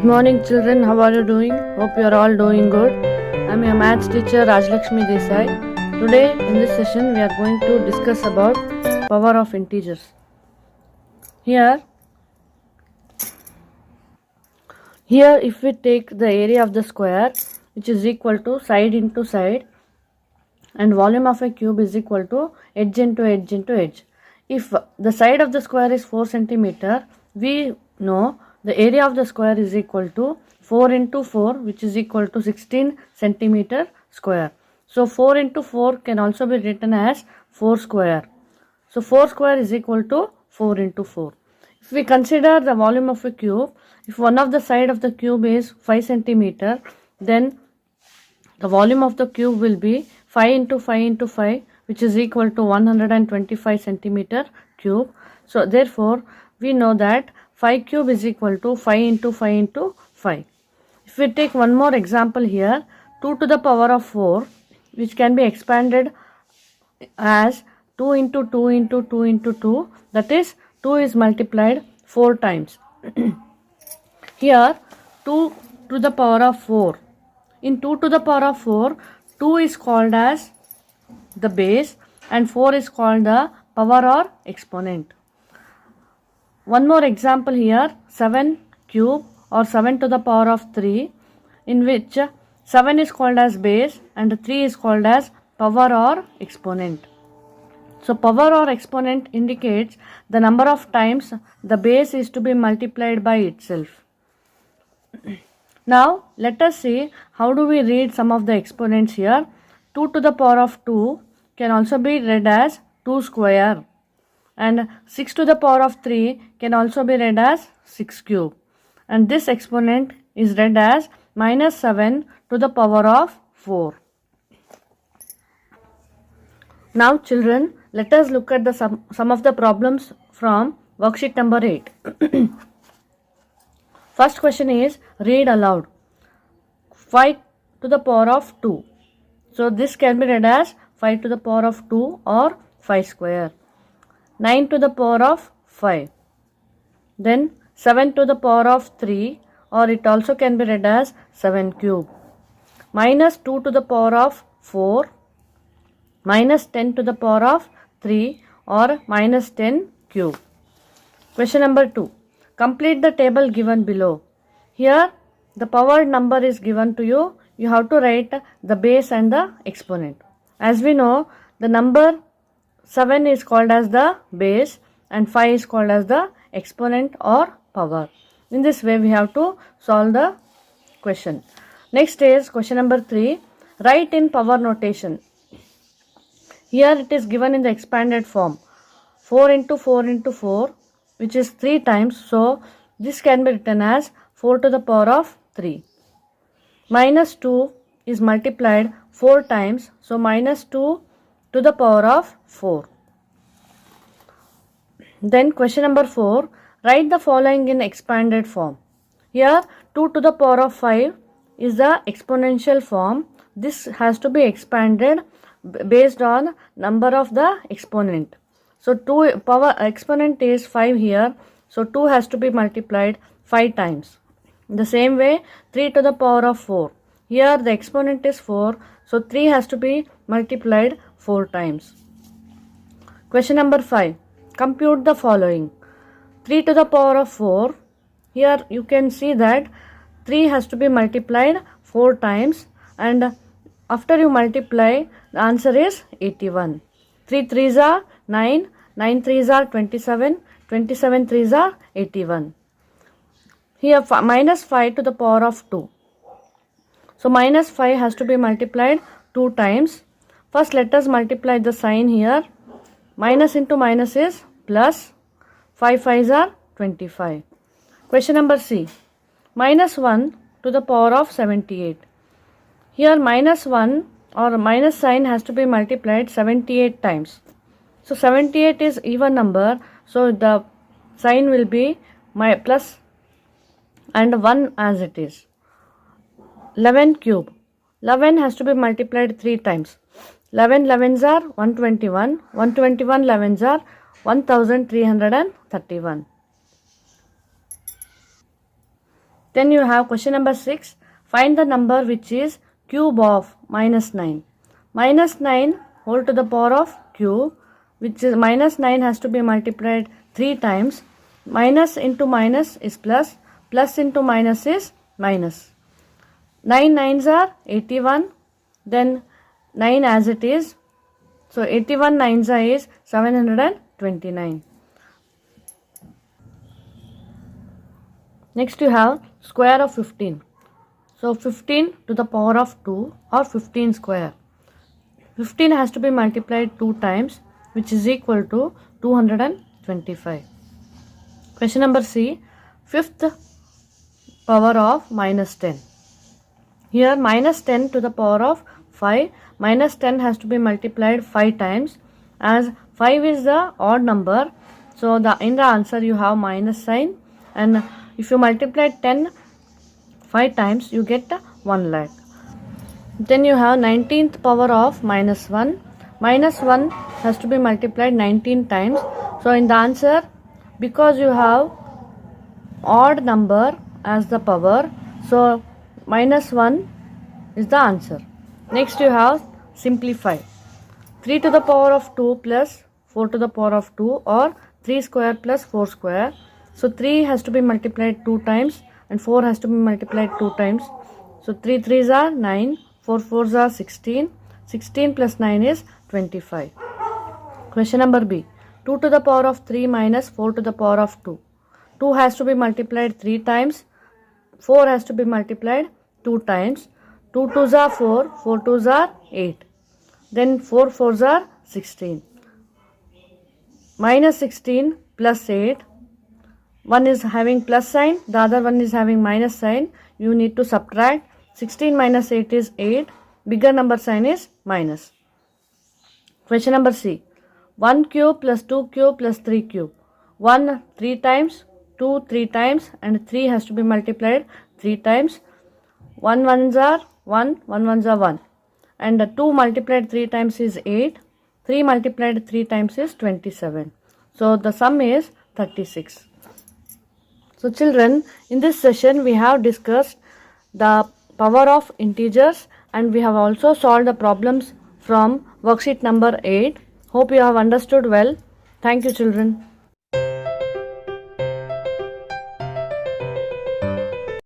Good morning children, how are you doing? Hope you are all doing good. I am your maths teacher Rajlakshmi Desai. Today in this session we are going to discuss about power of integers. Here if we take the area of the square, which is equal to side into side, and volume of a cube is equal to edge into edge into edge. If the side of the square is 4 centimeter, we know the area of the square is equal to 4 into 4, which is equal to 16 centimeter square. So 4 into 4 can also be written as 4 square. So 4 square is equal to 4 into 4. If we consider the volume of a cube, if one of the side of the cube is 5 centimeter, then the volume of the cube will be 5 into 5 into 5, which is equal to 125 centimeter cube. So therefore we know that 5 cube is equal to 5 into 5 into 5. If we take one more example here, 2 to the power of 4, which can be expanded as 2 into 2 into 2 into 2, that is 2 is multiplied 4 times. Here 2 to the power of 4. In 2 to the power of 4, 2 is called as the base and 4 is called the power or exponent. One more example here, 7 cube or 7 to the power of 3, in which 7 is called as base and 3 is called as power or exponent. So power or exponent indicates the number of times the base is to be multiplied by itself. Now let us see how do we read some of the exponents here. 2 to the power of 2 can also be read as 2 square, and 6 to the power of 3 can also be read as 6 cube, and this exponent is read as minus 7 to the power of 4. Now children, let us look at the some of the problems from worksheet number 8. First question is read aloud. 5 to the power of 2. So this can be read as 5 to the power of 2 or 5 square. 9 to the power of 5. Then 7 to the power of 3, or it also can be read as 7 cube. Minus 2 to the power of 4. Minus 10 to the power of 3 or minus 10 cube. Question number 2. Complete the table given below. Here the power number is given to you. You have to write the base and the exponent. As we know, the number 7 is called as the base and 5 is called as the exponent or power. In this way we have to solve the question. Next is question number 3. Write in power notation. Here it is given in the expanded form. 4 into 4 into 4, which is 3 times. So this can be written as 4 to the power of 3. Minus 2 is multiplied 4 times. So minus 2 to the power of 4. Then question number 4. Write the following in expanded form. Here 2 to the power of 5 is the exponential form. This has to be expanded based on number of the exponent. So 2 power exponent is 5 here. So 2 has to be multiplied 5 times. In the same way 3 to the power of 4. Here the exponent is 4. So 3 has to be multiplied 4 times. Question number 5. Compute the following. 3 to the power of 4. Here you can see that 3 has to be multiplied 4 times, and after you multiply, the answer is 81. 3 3s are 9, 9 3s are 27, 27 3s are 81. Here minus 5 to the power of 2. So minus 5 has to be multiplied 2 times. First let us multiply the sign here. Minus into minus is plus. 5 5s are 25. Question number C. Minus 1 to the power of 78. Here minus 1 or minus sign has to be multiplied 78 times. So 78 is even number. So the sign will be my plus and 1 as it is. 11 cube. 11 has to be multiplied 3 times. 11 11s are 121. 121 11s are 1331. Then you have question number 6. Find the number which is cube of minus 9. Minus 9 whole to the power of cube, which is minus 9 has to be multiplied 3 times. Minus into minus is plus, plus into minus is minus. 9 nines are 81, then 9 as it is. So 81 nines is 729. Next you have square of 15. So 15 to the power of 2 or 15 square. 15 has to be multiplied 2 times, which is equal to 225. Question number C. Fifth power of minus 10. Here minus 10 to the power of 5. Minus 10 has to be multiplied 5 times. As 5 is the odd number, so in the answer you have minus sign, and if you multiply 10 5 times, you get 1 lakh. Then you have 19th power of minus 1. Minus 1 has to be multiplied 19 times. So in the answer, because you have odd number as the power, so minus 1 is the answer. Next you have simplify. 3 to the power of 2 plus 4 to the power of 2, or 3 square plus 4 square. So 3 has to be multiplied 2 times and 4 has to be multiplied 2 times. So 3 3s are 9, 4 4s are 16. 16 plus 9 is 25. Question number B. 2 to the power of 3 minus 4 to the power of 2. 2 has to be multiplied 3 times. 4 has to be multiplied 2 times. 2 2s are 4, 4 2s are 8. Then 4 4s are 16. Minus 16 plus 8. One is having plus sign, the other one is having minus sign. You need to subtract. 16 minus 8 is 8. Bigger number sign is minus. Question number C. 1 cube plus 2 cube plus 3 cube. 1 3 times, 2 3 times, and 3 has to be multiplied 3 times. 1 ones are 1, 1 ones are 1. And 2 multiplied 3 times is 8. 3 multiplied 3 times is 27. So the sum is 36. So children, in this session we have discussed the power of integers, and we have also solved the problems from worksheet number 8. Hope you have understood well. Thank you children.